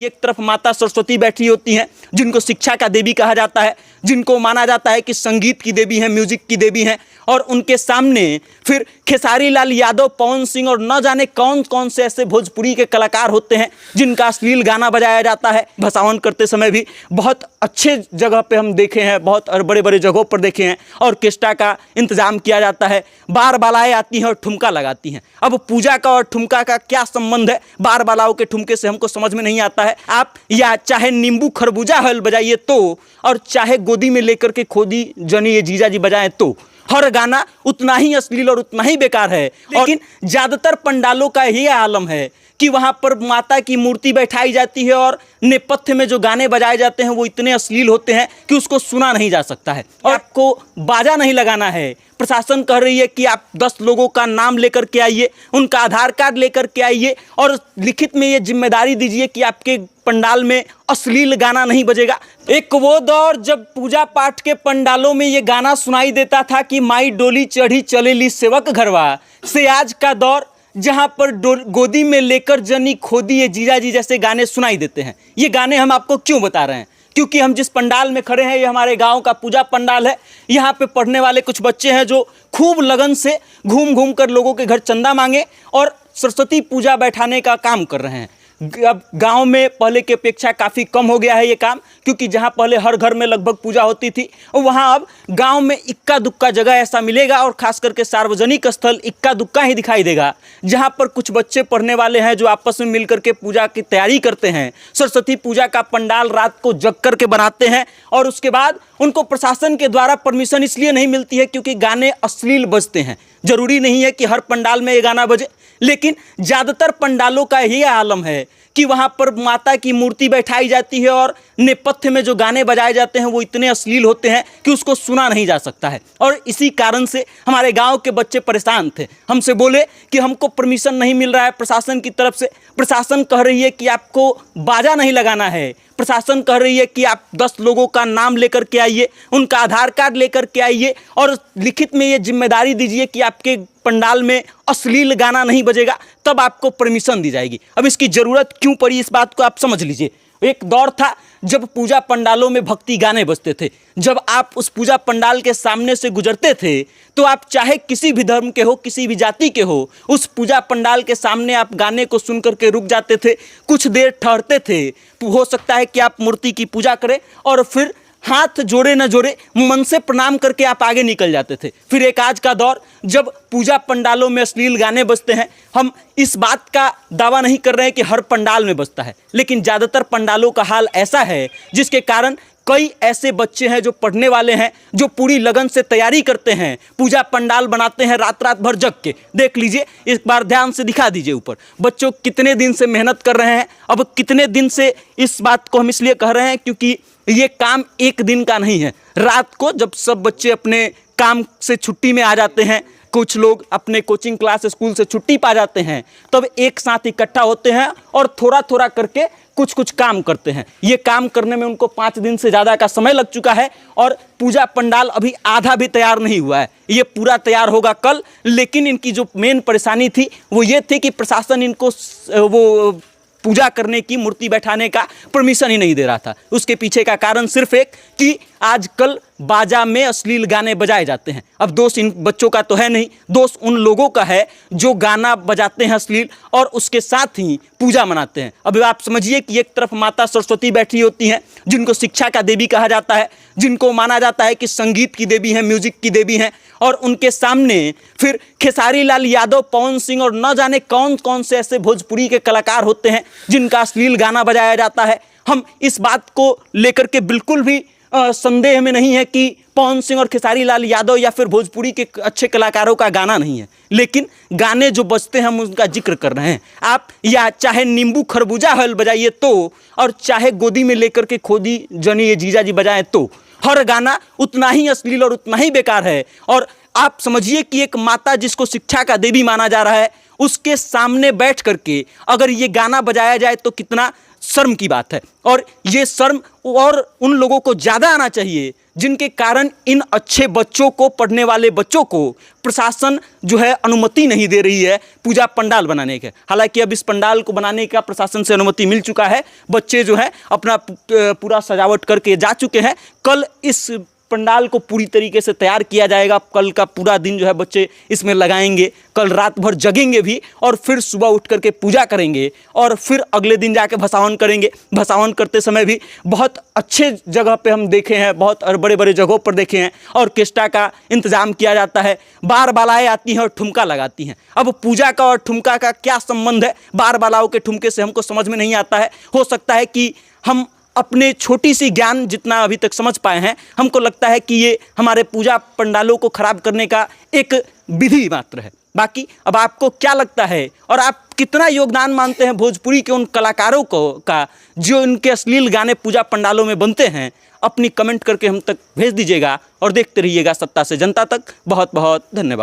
एक तरफ माता सरस्वती बैठी होती हैं, जिनको शिक्षा का देवी कहा जाता है, जिनको माना जाता है कि संगीत की देवी हैं, म्यूजिक की देवी हैं, और उनके सामने फिर खेसारी लाल यादव, पवन सिंह और न जाने कौन कौन से ऐसे भोजपुरी के कलाकार होते हैं जिनका अश्लील गाना बजाया जाता है। भसावन करते समय भी बहुत अच्छे जगह पे हम देखे हैं, बहुत बड़े बड़े जगहों पर देखे हैं, ऑर्केस्ट्रा का इंतजाम किया जाता है, बार बालाएँ आती हैं और ठुमका लगाती हैं। अब पूजा का और ठुमका का क्या संबंध है बार बालाओं के ठुमके से, हमको समझ में नहीं आता है। आप या चाहे नींबू खरबूजा हल बजाइए तो, और चाहे गोदी में लेकर के खोदी जनी ये जीजा जी बजाएं तो, हर गाना उतना ही अश्लील और उतना ही बेकार है। लेकिन ज़्यादातर पंडालों का यही आलम है कि वहाँ पर माता की मूर्ति बैठाई जाती है और नेपथ्य में जो गाने बजाए जाते हैं वो इतने अश्लील होते हैं कि उसको सुना नहीं जा सकता है। और आपको बाजा नहीं लगाना है। प्रशासन कह रही है कि आप 10 लोगों का नाम लेकर के आइए, उनका आधार कार्ड लेकर के आइए और लिखित में ये जिम्मेदारी दीजिए कि आपके पंडाल में अश्लील गाना नहीं बजेगा। एक वो दौर जब पूजा पाठ के पंडालों में ये गाना सुनाई देता था कि माई डोली चढ़ी चलेली सेवक घरवा, से आज का दौर जहां पर गोदी में लेकर जनी खोदी ये जीजा जी जैसे गाने सुनाई देते हैं। ये गाने हम आपको क्यों बता रहे हैं? क्योंकि हम जिस पंडाल में खड़े हैं ये हमारे गांव का पूजा पंडाल है। यहाँ पे पढ़ने वाले कुछ बच्चे हैं जो खूब लगन से घूम घूम कर लोगों के घर चंदा मांगे और सरस्वती पूजा बैठाने का काम कर रहे हैं। अब गांव में पहले की अपेक्षा काफ़ी कम हो गया है ये काम, क्योंकि जहां पहले हर घर में लगभग पूजा होती थी वहां अब गांव में इक्का दुक्का जगह ऐसा मिलेगा, और खास करके सार्वजनिक स्थल इक्का दुक्का ही दिखाई देगा जहां पर कुछ बच्चे पढ़ने वाले हैं जो आपस में मिलकर के पूजा की तैयारी करते हैं। सरस्वती पूजा का पंडाल रात को जग करके बनाते हैं और उसके बाद उनको प्रशासन के द्वारा परमिशन इसलिए नहीं मिलती है क्योंकि गाने अश्लील बजते हैं। जरूरी नहीं है कि हर पंडाल में ये गाना बजे, लेकिन ज़्यादातर पंडालों का यही आलम है कि वहाँ पर माता की मूर्ति बैठाई जाती है और नेपथ्य में जो गाने बजाए जाते हैं वो इतने अश्लील होते हैं कि उसको सुना नहीं जा सकता है। और इसी कारण से हमारे गांव के बच्चे परेशान थे, हमसे बोले कि हमको परमिशन नहीं मिल रहा है प्रशासन की तरफ से। प्रशासन कह रही है कि आपको बाजा नहीं लगाना है। प्रशासन कह रही है कि आप 10 लोगों का नाम लेकर के आइए, उनका आधार कार्ड लेकर के आइए और लिखित में ये जिम्मेदारी दीजिए कि आपके पंडाल में अश्लील गाना नहीं बजेगा, तब आपको परमिशन दी जाएगी। अब इसकी ज़रूरत क्यों पड़ी इस बात को आप समझ लीजिए। एक दौर था जब पूजा पंडालों में भक्ति गाने बजते थे। जब आप उस पूजा पंडाल के सामने से गुजरते थे तो आप चाहे किसी भी धर्म के हो, किसी भी जाति के हो, उस पूजा पंडाल के सामने आप गाने को सुन करके रुक जाते थे, कुछ देर ठहरते थे। हो सकता है कि आप मूर्ति की पूजा करें और फिर हाथ जोड़े न जोड़े मन से प्रणाम करके आप आगे निकल जाते थे। फिर एक आज का दौर जब पूजा पंडालों में अश्लील गाने बजते हैं। हम इस बात का दावा नहीं कर रहे हैं कि हर पंडाल में बजता है, लेकिन ज़्यादातर पंडालों का हाल ऐसा है जिसके कारण कई ऐसे बच्चे हैं जो पढ़ने वाले हैं, जो पूरी लगन से तैयारी करते हैं, पूजा पंडाल बनाते हैं रात रात भर जग के। देख लीजिए, इस बार ध्यान से दिखा दीजिए ऊपर, बच्चों कितने दिन से मेहनत कर रहे हैं। अब कितने दिन से इस बात को हम इसलिए कह रहे हैं क्योंकि ये काम एक दिन का नहीं है। रात को जब सब बच्चे अपने काम से छुट्टी में आ जाते हैं, कुछ लोग अपने कोचिंग क्लास स्कूल से छुट्टी पा जाते हैं, तब एक साथ इकट्ठा होते हैं और थोड़ा थोड़ा करके कुछ कुछ काम करते हैं। ये काम करने में उनको 5 दिन से ज़्यादा का समय लग चुका है और पूजा पंडाल अभी आधा भी तैयार नहीं हुआ है। ये पूरा तैयार होगा कल। लेकिन इनकी जो मेन परेशानी थी वो ये थी कि प्रशासन इनको वो पूजा करने की, मूर्ति बैठाने का परमिशन ही नहीं दे रहा था। उसके पीछे का कारण सिर्फ एक कि आजकल बाजा में अश्लील गाने बजाए जाते हैं। अब दोष इन बच्चों का तो है नहीं, दोष उन लोगों का है जो गाना बजाते हैं अश्लील और उसके साथ ही पूजा मनाते हैं। अब आप समझिए कि एक तरफ माता सरस्वती बैठी होती हैं, जिनको शिक्षा का देवी कहा जाता है, जिनको माना जाता है कि संगीत की देवी हैं, म्यूजिक की देवी हैं, और उनके सामने फिर खेसारी लाल यादव, पवन सिंह और न जाने कौन कौन से ऐसे भोजपुरी के कलाकार होते हैं जिनका अश्लील गाना बजाया जाता है। हम इस बात को लेकर के बिल्कुल भी संदेह में नहीं है कि पवन सिंह और खेसारी लाल यादव या फिर भोजपुरी के अच्छे कलाकारों का गाना नहीं है, लेकिन गाने जो बजते हैं हम उनका जिक्र कर रहे हैं। आप या चाहे नींबू खरबूजा हल बजाइए तो, और चाहे गोदी में लेकर के खोदी जनी ये जीजा जी बजाएं तो, हर गाना उतना ही अश्लील और उतना ही बेकार है। और आप समझिए कि एक माता जिसको शिक्षा का देवी माना जा रहा है, उसके सामने बैठ करके अगर ये गाना बजाया जाए तो कितना शर्म की बात है। और ये शर्म और उन लोगों को ज़्यादा आना चाहिए जिनके कारण इन अच्छे बच्चों को, पढ़ने वाले बच्चों को प्रशासन जो है अनुमति नहीं दे रही है पूजा पंडाल बनाने के। हालांकि अब इस पंडाल को बनाने का प्रशासन से अनुमति मिल चुका है, बच्चे जो है अपना पूरा सजावट करके जा चुके हैं। कल इस पंडाल को पूरी तरीके से तैयार किया जाएगा। कल का पूरा दिन जो है बच्चे इसमें लगाएंगे, कल रात भर जगेंगे भी और फिर सुबह उठ करके पूजा करेंगे और फिर अगले दिन जाके भसावन करेंगे। भसावन करते समय भी बहुत अच्छे जगह पे हम देखे हैं, बहुत बड़े बड़े जगहों पर देखे हैं ऑर्केस्ट्रा का इंतजाम किया जाता है, बार बालाएँ आती हैं और ठुमका लगाती हैं। अब पूजा का और ठुमका का क्या संबंध है? बार बालाओं के ठुमके से हमको समझ में नहीं आता है। हो सकता है कि हम अपने छोटी सी ज्ञान जितना अभी तक समझ पाए हैं, हमको लगता है कि ये हमारे पूजा पंडालों को खराब करने का एक विधि मात्र है। बाकी अब आपको क्या लगता है और आप कितना योगदान मानते हैं भोजपुरी के उन कलाकारों को का जो इनके अश्लील गाने पूजा पंडालों में बनते हैं? अपनी कमेंट करके हम तक भेज दीजिएगा और देखते रहिएगा सत्ता से जनता तक। बहुत बहुत धन्यवाद।